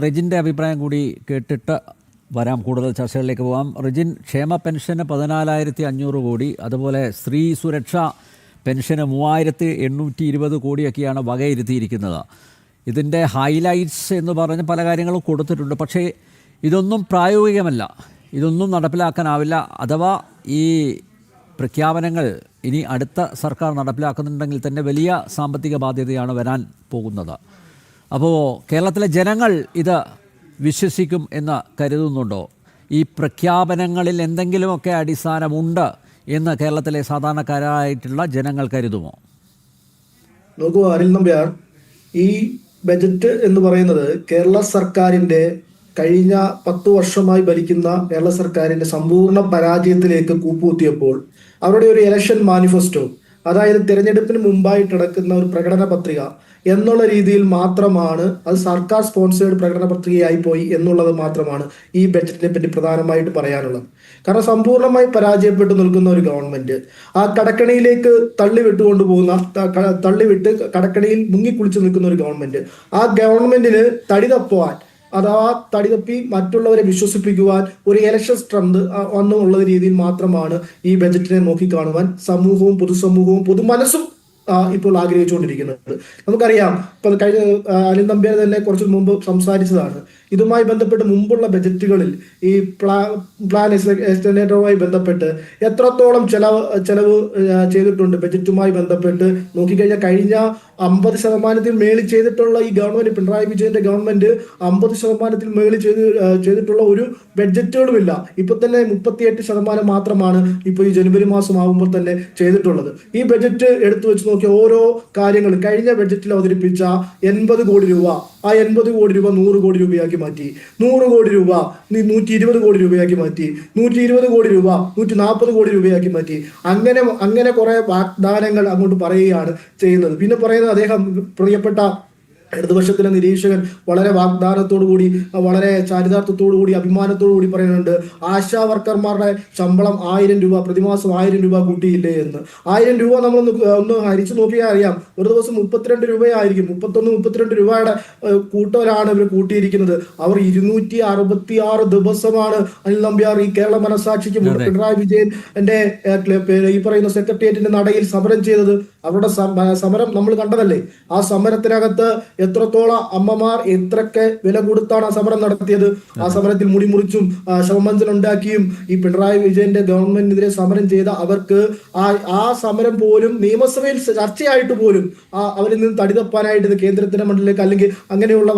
റിജിൻ്റെ അഭിപ്രായം കൂടി കേട്ടിട്ട് വരാം, കൂടുതൽ ചർച്ചകളിലേക്ക് പോകാം. റിജിൻ, ക്ഷേമ പെൻഷന് 14,500 കോടി, അതുപോലെ സ്ത്രീ സുരക്ഷാ പെൻഷന് 3,820 കോടിയൊക്കെയാണ് വകയിരുത്തിയിരിക്കുന്നത്. ഇതിൻ്റെ ഹൈലൈറ്റ്സ് എന്ന് പറഞ്ഞ് പല കാര്യങ്ങളും കൊടുത്തിട്ടുണ്ട്. പക്ഷേ ഇതൊന്നും പ്രായോഗികമല്ല, ഇതൊന്നും നടപ്പിലാക്കാനാവില്ല. അഥവാ ഈ പ്രഖ്യാപനങ്ങൾ ഇനി അടുത്ത സർക്കാർ നടപ്പിലാക്കുന്നുണ്ടെങ്കിൽ തന്നെ വലിയ സാമ്പത്തിക ബാധ്യതയാണ് വരാൻ പോകുന്നത്. അപ്പോൾ കേരളത്തിലെ ജനങ്ങൾ ഇത് വിശ്വസിക്കും എന്ന് കരുതുന്നുണ്ടോ? ഈ പ്രഖ്യാപനങ്ങളിൽ എന്തെങ്കിലുമൊക്കെ അടിസ്ഥാനമുണ്ട് എന്ന് കേരളത്തിലെ സാധാരണക്കാരായിട്ടുള്ള ജനങ്ങൾ കരുതുമോ? നോക്കൂ അനിൽ നമ്പ്യാർ, ഈ ബജറ്റ് എന്ന് പറയുന്നത് കേരള സർക്കാരിന്റെ കഴിഞ്ഞ 10 വർഷമായി ഭരിക്കുന്ന കേരള സർക്കാരിന്റെ സമ്പൂർണ്ണ പരാജയത്തിലേക്ക് കൂപ്പുകുത്തിയപ്പോൾ അവരുടെ ഒരു ഇലക്ഷൻ മാനിഫെസ്റ്റോ, അതായത് തിരഞ്ഞെടുപ്പിന് മുമ്പായിട്ട് നടക്കുന്ന ഒരു പ്രകടന പത്രിക എന്നുള്ള രീതിയിൽ മാത്രമാണ്, അത് സർക്കാർ സ്പോൺസേഡ് പ്രകടന പത്രികയായി പോയി എന്നുള്ളത് മാത്രമാണ് ഈ ബജറ്റിനെ പറ്റി പ്രധാനമായിട്ട് പറയാനുള്ളത്. കാരണം സമ്പൂർണ്ണമായി പരാജയപ്പെട്ടു നിൽക്കുന്ന ഒരു ഗവൺമെന്റ്, ആ കടക്കണിയിലേക്ക് തള്ളിവിട്ട് കടക്കണിയിൽ മുങ്ങിക്കുളിച്ച് നിൽക്കുന്ന ഒരു ഗവൺമെന്റ്, ആ ഗവൺമെന്റിന് തടിതപ്പുവാൻ അഥവാ തടിതപ്പി മറ്റുള്ളവരെ വിശ്വസിപ്പിക്കുവാൻ ഒരു ഇലക്ഷൻ സ്ട്രെങ്ത് എന്നുള്ള രീതിയിൽ മാത്രമാണ് ഈ ബജറ്റിനെ നോക്കിക്കാണുവാൻ സമൂഹവും പൊതുസമൂഹവും പൊതുമനസ്സും ഇപ്പോൾ ആഗ്രഹിച്ചുകൊണ്ടിരിക്കുന്നത്. നമുക്കറിയാം, ഇപ്പൊ കഴിഞ്ഞ അനിൽ നമ്പ്യാർ തന്നെ കുറച്ചു മുമ്പ് സംസാരിച്ചതാണ്, ഇതുമായി ബന്ധപ്പെട്ട് മുമ്പുള്ള ബജറ്റുകളിൽ ഈ പ്ലാൻ എസ്റ്റിമേറ്റുമായി ബന്ധപ്പെട്ട് എത്രത്തോളം ചെലവ് ചെയ്തിട്ടുണ്ട്. ബജറ്റുമായി ബന്ധപ്പെട്ട് നോക്കിക്കഴിഞ്ഞാൽ കഴിഞ്ഞ 50% മേളിൽ ചെയ്തിട്ടുള്ള ഈ ഗവൺമെന്റ്, പിണറായി വിജയന്റെ ഗവൺമെന്റ് 50% മേളിൽ ചെയ്തിട്ടുള്ള ഒരു ബഡ്ജറ്റുകളുമില്ല. ഇപ്പൊ തന്നെ 38% മാത്രമാണ് ഇപ്പൊ ഈ ജനുവരി മാസം ആകുമ്പോൾ തന്നെ ചെയ്തിട്ടുള്ളത്. ഈ ബജറ്റ് എടുത്തു വെച്ച് നോക്കിയ ഓരോ കാര്യങ്ങൾ കഴിഞ്ഞ ബജറ്റിൽ അവതരിപ്പിച്ച 80 കോടി രൂപ, ആ 80 കോടി രൂപ 100 കോടി രൂപയാക്കി മാറ്റി, 100 കോടി രൂപ 120 കോടി രൂപയാക്കി മാറ്റി, 120 കോടി രൂപ 140 കോടി രൂപയാക്കി മാറ്റി. അങ്ങനെ കുറെ വാഗ്ദാനങ്ങൾ അങ്ങോട്ട് പറയുകയാണ് ചെയ്യുന്നത്. പിന്നെ പറയുന്നത് അദ്ദേഹം പ്രിയപ്പെട്ട ഇടതുപക്ഷത്തിലെ നിരീക്ഷകൻ വളരെ വാഗ്ദാനത്തോടു കൂടി, വളരെ ചാരിതാർത്ഥത്തോടു കൂടി, അഭിമാനത്തോടു കൂടി പറയുന്നുണ്ട്, ആശാ വർക്കർമാരുടെ ശമ്പളം 1000 രൂപ, പ്രതിമാസം 1000 രൂപ കൂട്ടിയില്ലേ എന്ന്. 1000 രൂപ നമ്മളൊന്ന് ഹരിച്ചു നോക്കിയാൽ അറിയാം, ഒരു ദിവസം 32 രൂപയായിരിക്കും. 32 രൂപയുടെ കൂട്ടലാണ് ഇവർ കൂട്ടിയിരിക്കുന്നത്. അവർ 266 ദിവസമാണ് അനിൽ നമ്പ്യാർ ഈ കേരള മനസാക്ഷിക്ക് പിണറായി വിജയൻ ഈ പറയുന്ന സെക്രട്ടേറിയറ്റിന്റെ നടയിൽ സമരം ചെയ്തത്. അവരുടെ സമരം നമ്മൾ കണ്ടതല്ലേ. ആ സമരത്തിനകത്ത് എത്രത്തോളം അമ്മമാർ എത്രയൊക്കെ വില കൊടുത്താണ് ആ സമരം നടത്തിയത്. ആ സമരത്തിൽ മുടിമുറിച്ചും ശവമഞ്ചൽ ഉണ്ടാക്കിയും ഈ പിണറായി വിജയന്റെ ഗവൺമെന്റിനെതിരെ സമരം ചെയ്ത അവർക്ക് ആ സമരം പോലും നിയമസഭയിൽ ചർച്ചയായിട്ട് പോലും അവരിൽ നിന്ന് തടിതപ്പാനായിട്ട് കേന്ദ്രത്തിന്റെ മണ്ഡലത്തിലേക്ക് അല്ലെങ്കിൽ അങ്ങനെയുള്ള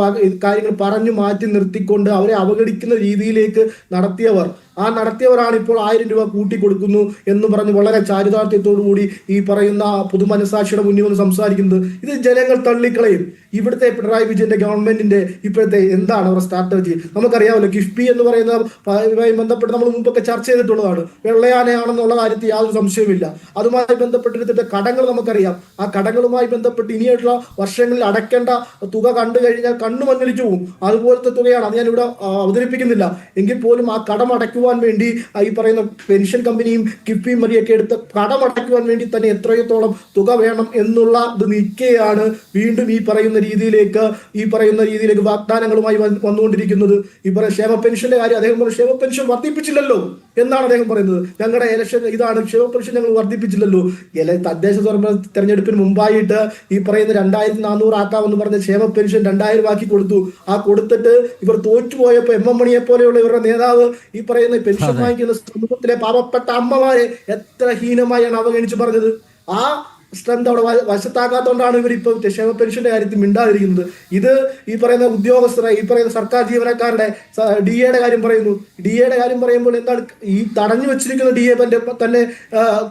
കാര്യങ്ങൾ പറഞ്ഞു മാറ്റി നിർത്തിക്കൊണ്ട് അവരെ അവഗണിക്കുന്ന രീതിയിലേക്ക് നടത്തിയവരാണ് ഇപ്പോൾ 1000 രൂപ കൂട്ടിക്കൊടുക്കുന്നു എന്ന് പറഞ്ഞ് വളരെ ചാരിതാർത്ഥ്യത്തോടു കൂടി ഈ പറയുന്ന പൊതുമനസാക്ഷിയുടെ മുന്നിൽ വന്ന് സംസാരിക്കുന്നത്. ഇത് ജനങ്ങൾ തള്ളിക്കളയും. ഇവിടുത്തെ പിണറായി വിജയന്റെ ഗവൺമെന്റിന്റെ ഇപ്പോഴത്തെ എന്താണ് അവരുടെ സ്ട്രാറ്റജി നമുക്കറിയാമല്ലോ. കിഫ്ബി എന്ന് പറയുന്നതുമായി ബന്ധപ്പെട്ട് നമ്മൾ മുമ്പൊക്കെ ചർച്ച ചെയ്തിട്ടുള്ളതാണ്. വെള്ളയാനയാണെന്നുള്ള കാര്യത്തിൽ യാതൊരു സംശയവുമില്ല. അതുമായി ബന്ധപ്പെട്ടിരുന്നിട്ട് കടങ്ങൾ നമുക്കറിയാം. ആ കടങ്ങളുമായി ബന്ധപ്പെട്ട് ഇനിയുള്ള വർഷങ്ങളിൽ അടയ്ക്കേണ്ട തുക കണ്ടു കഴിഞ്ഞാൽ കണ്ണു മഞ്ഞളിച്ചു പോകും. അതുപോലത്തെ തുകയാണ്. അത് ഞാൻ ഇവിടെ അവതരിപ്പിക്കുന്നില്ല. എങ്കിൽ പോലും ആ കടം അടയ്ക്കുവാൻ വേണ്ടി ഈ പറയുന്ന പെൻഷൻ കമ്പനിയും കിഫ്ബിയും മരിയൊക്കെ എടുത്ത് കടമടയ്ക്കുവാൻ വേണ്ടി തന്നെ എത്രത്തോളം തുക വേണം എന്നുള്ള ഇത് നിൽക്കുകയാണ് വീണ്ടും ഈ പറയുന്ന രീതിയിലേക്ക് വാഗ്ദാനങ്ങളുമായി വന്നുകൊണ്ടിരിക്കുന്നത്. ഈ പറയുന്ന ക്ഷേമ പെൻഷന്റെ കാര്യം അദ്ദേഹം പറഞ്ഞു, ക്ഷേമ പെൻഷൻ വർദ്ധിപ്പിച്ചില്ലല്ലോ എന്നാണ് അദ്ദേഹം പറയുന്നത്. ഞങ്ങളുടെ ഇലക്ഷൻ ഇതാണ്, ക്ഷേമ പെൻഷൻ ഞങ്ങൾ വർദ്ധിപ്പിച്ചില്ലല്ലോ. തദ്ദേശ തെരഞ്ഞെടുപ്പിന് മുമ്പായിട്ട് ഈ പറയുന്ന 2400 ആക്കാമെന്ന് പറഞ്ഞ ക്ഷേമ പെൻഷൻ 2000 ആക്കി കൊടുത്തു. ആ കൊടുത്തിട്ട് ഇവർ തോറ്റുപോയപ്പോ എം മണിയെ പോലെയുള്ള ഇവരുടെ നേതാവ് ഈ പറയുന്ന പെൻഷൻ വാങ്ങിക്കുന്ന സമൂഹത്തിലെ പാവപ്പെട്ട അമ്മമാരെ എത്ര ഹീനമായാണ് അവഗണിച്ച് പറഞ്ഞത്. ആ സ്ട്രെങ്ത് അവിടെ വശത്താക്കാത്തോണ്ടാണ് ഇവർ ഇപ്പോൾ ക്ഷേമ പെൻഷന്റെ കാര്യത്തിൽ മിണ്ടാതിരിക്കുന്നത്. ഇത് ഈ പറയുന്ന ഉദ്യോഗസ്ഥരെ, ഈ പറയുന്ന സർക്കാർ ജീവനക്കാരുടെ DA കാര്യം പറയുന്നു. DA കാര്യം പറയുമ്പോൾ എന്താണ് ഈ തടഞ്ഞു വെച്ചിരിക്കുന്ന DA തന്നെ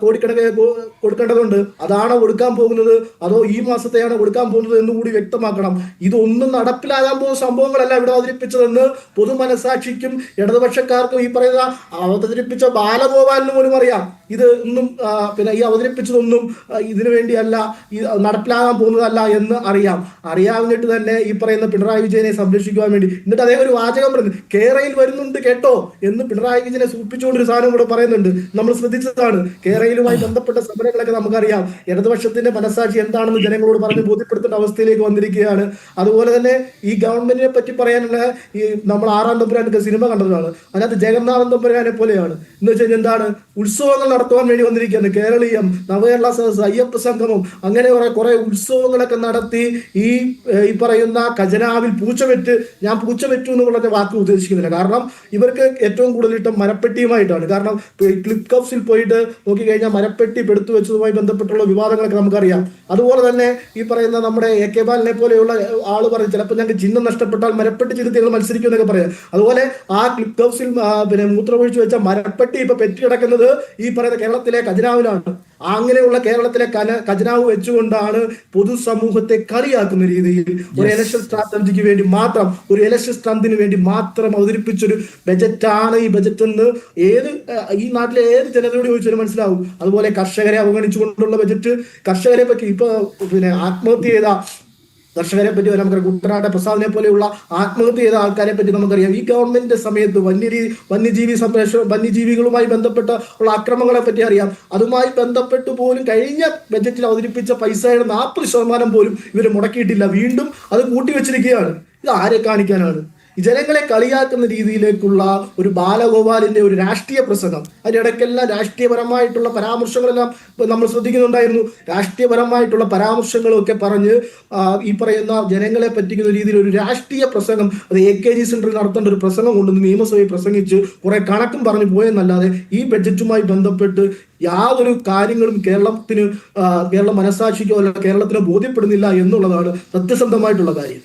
കോടിക്കണക്കിന് കൊടുക്കേണ്ടതുണ്ട്. അതാണോ കൊടുക്കാൻ പോകുന്നത് അതോ ഈ മാസത്തെയാണോ കൊടുക്കാൻ പോകുന്നത് എന്നുകൂടി വ്യക്തമാക്കണം. ഇതൊന്നും നടപ്പിലാകാൻ പോകുന്ന സംഭവങ്ങളല്ല ഇവിടെ അവതരിപ്പിച്ചതെന്ന് പൊതുമനസാക്ഷിക്കും ഇടതുപക്ഷക്കാർക്കും ഈ പറയുന്ന അവതരിപ്പിച്ച ബാലഗോപാലിന് പോലും അറിയാം. ഇത് ഒന്നും പിന്നെ ഈ അവതരിപ്പിച്ചതൊന്നും ഇതിനു വേണ്ടിയല്ല, ഈ നടപ്പിലാകാൻ പോകുന്നതല്ല എന്ന് അറിയാവുന്നിട്ട് തന്നെ ഈ പറയുന്ന പിണറായി വിജയനെ സംരക്ഷിക്കുവാൻ വേണ്ടി എന്നിട്ട് അതേ ഒരു വാചകം പറഞ്ഞു, കേരളയിൽ വരുന്നുണ്ട് കേട്ടോ എന്ന് പിണറായി വിജയനെ സൂചിപ്പിച്ചുകൊണ്ടൊരു സാധനം കൂടെ പറയുന്നുണ്ട്. നമ്മൾ ശ്രദ്ധിച്ചതാണ്. കേരളയിലുമായി ബന്ധപ്പെട്ട സമരങ്ങളൊക്കെ നമുക്കറിയാം. ഇടതുപക്ഷത്തിന്റെ മനസാക്ഷി എന്താണെന്ന് ജനങ്ങളോട് പറഞ്ഞ് ബോധ്യപ്പെടുത്തേണ്ട അവസ്ഥയിലേക്ക് വന്നിരിക്കുകയാണ്. അതുപോലെ തന്നെ ഈ ഗവൺമെന്റിനെ പറ്റി പറയാനുള്ള ഈ നമ്മൾ ആറാം തമ്പുരാനൊക്കെ സിനിമ കണ്ടതാണ്. അതിനകത്ത് ജഗന്നാഥൻ തമ്പുരാനെ പോലെയാണ്. എന്ന് വെച്ച് കഴിഞ്ഞാൽ എന്താണ്, ഉത്സവങ്ങൾ നടത്തുവാൻ വേണ്ടി വന്നിരിക്കുകയാണ്. കേരളീയം, നവകേരള സദസ്, അയ്യപ്പ സംഗമം, അങ്ങനെ കുറെ ഉത്സവങ്ങളൊക്കെ നടത്തി ഈ പറയുന്ന ഖജനാവിൽ പൂച്ചവെറ്റ്, ഞാൻ പൂച്ചവെറ്റു എന്ന് പറഞ്ഞ വാക്ക് ഉദ്ദേശിക്കുന്നില്ല. കാരണം ഇവർക്ക് ഏറ്റവും കൂടുതൽ ഇഷ്ടം മരപ്പെട്ടിയുമായിട്ടാണ്. കാരണം ക്ലിപ്പ് ഹൗസിൽ പോയിട്ട് നോക്കിക്കഴിഞ്ഞാൽ മരപ്പെട്ടി പെടുത്തു വെച്ചതുമായി ബന്ധപ്പെട്ടുള്ള വിവാദങ്ങളൊക്കെ നമുക്കറിയാം. അതുപോലെ തന്നെ ഈ പറയുന്ന നമ്മുടെ എ കെ ബാലനെ പോലെയുള്ള ആള് പറയും ചിലപ്പോൾ ഞങ്ങൾക്ക് ചിഹ്നം നഷ്ടപ്പെട്ടാൽ മരപ്പെട്ടി ചിഹ്നത്തിൽ ഞങ്ങൾ മത്സരിക്കും എന്നൊക്കെ പറയാം. അതുപോലെ ആ ക്ലിപ്പ് ഹൗസിൽ പിന്നെ മൂത്രമൊഴിച്ചു വെച്ച മരപ്പെട്ടി ഇപ്പൊ പെറ്റിക്കിടക്കുന്നത് ഈ പറയുന്ന കേരളത്തിലെ ഖജനാവിലാണ്. അങ്ങനെയുള്ള കേരളത്തിലെ ഖജനാവ് വെച്ചുകൊണ്ടാണ് പൊതുസമൂഹത്തെ കളിയാക്കുന്ന രീതിയിൽ ഒരു ഇലക്ഷൻ സ്ട്രാറ്റജിക്ക് വേണ്ടി മാത്രം, ഒരു ഇലക്ഷൻ സ്ട്രെങ്തിന് വേണ്ടി മാത്രം അവതരിപ്പിച്ചൊരു ബജറ്റാണ് ഈ ബജറ്റ് എന്ന് ഈ നാട്ടിലെ ഏത് ജനതയോട് ചോദിച്ചാലും മനസ്സിലാവും. അതുപോലെ കർഷകരെ അവഗണിച്ചുകൊണ്ടുള്ള ബജറ്റ്, കർഷകരെ പറ്റി ഇപ്പൊ പിന്നെ ആത്മഹത്യ ചെയ്ത കർഷകരെ പറ്റി നമുക്കറിയാം. കുട്ടനാട്ടെ പ്രസാദിനെ പോലെയുള്ള ആത്മഹത്യ ചെയ്ത ആൾക്കാരെ പറ്റി നമുക്കറിയാം. ഈ ഗവൺമെന്റിന്റെ സമയത്ത് വന്യജീവികളുമായി ബന്ധപ്പെട്ട ഉള്ള അക്രമങ്ങളെ പറ്റി അറിയാം. അതുമായി ബന്ധപ്പെട്ട് പോലും കഴിഞ്ഞ ബജറ്റിൽ അവതരിപ്പിച്ച പൈസയുടെ 40% പോലും ഇവർ മുടക്കിയിട്ടില്ല. വീണ്ടും അത് കൂട്ടിവെച്ചിരിക്കുകയാണ്. ഇത് ആരെ കാണിക്കാനാണ്? ജനങ്ങളെ കളിയാക്കുന്ന രീതിയിലേക്കുള്ള ഒരു ബാലഗോപാലിന്റെ ഒരു രാഷ്ട്രീയ പ്രസംഗം, അതിനിടയ്ക്കെല്ലാം രാഷ്ട്രീയപരമായിട്ടുള്ള പരാമർശങ്ങളെല്ലാം നമ്മൾ ശ്രദ്ധിക്കുന്നുണ്ടായിരുന്നു. രാഷ്ട്രീയപരമായിട്ടുള്ള പരാമർശങ്ങളൊക്കെ പറഞ്ഞ് ഈ പറയുന്ന ജനങ്ങളെ പറ്റിക്കുന്ന രീതിയിൽ ഒരു രാഷ്ട്രീയ പ്രസംഗം, അത് AKG സെന്ററിൽ നടത്തേണ്ട ഒരു പ്രസംഗം കൊണ്ടുവന്ന് നിയമസഭയിൽ പ്രസംഗിച്ച് കുറെ കണക്കും പറഞ്ഞു പോയെന്നല്ലാതെ ഈ ബഡ്ജറ്റുമായി ബന്ധപ്പെട്ട് യാതൊരു കാര്യങ്ങളും കേരള മനസാക്ഷിക്കോ അല്ല കേരളത്തിന് ബോധ്യപ്പെടുന്നില്ല എന്നുള്ളതാണ് സത്യസന്ധമായിട്ടുള്ള കാര്യം.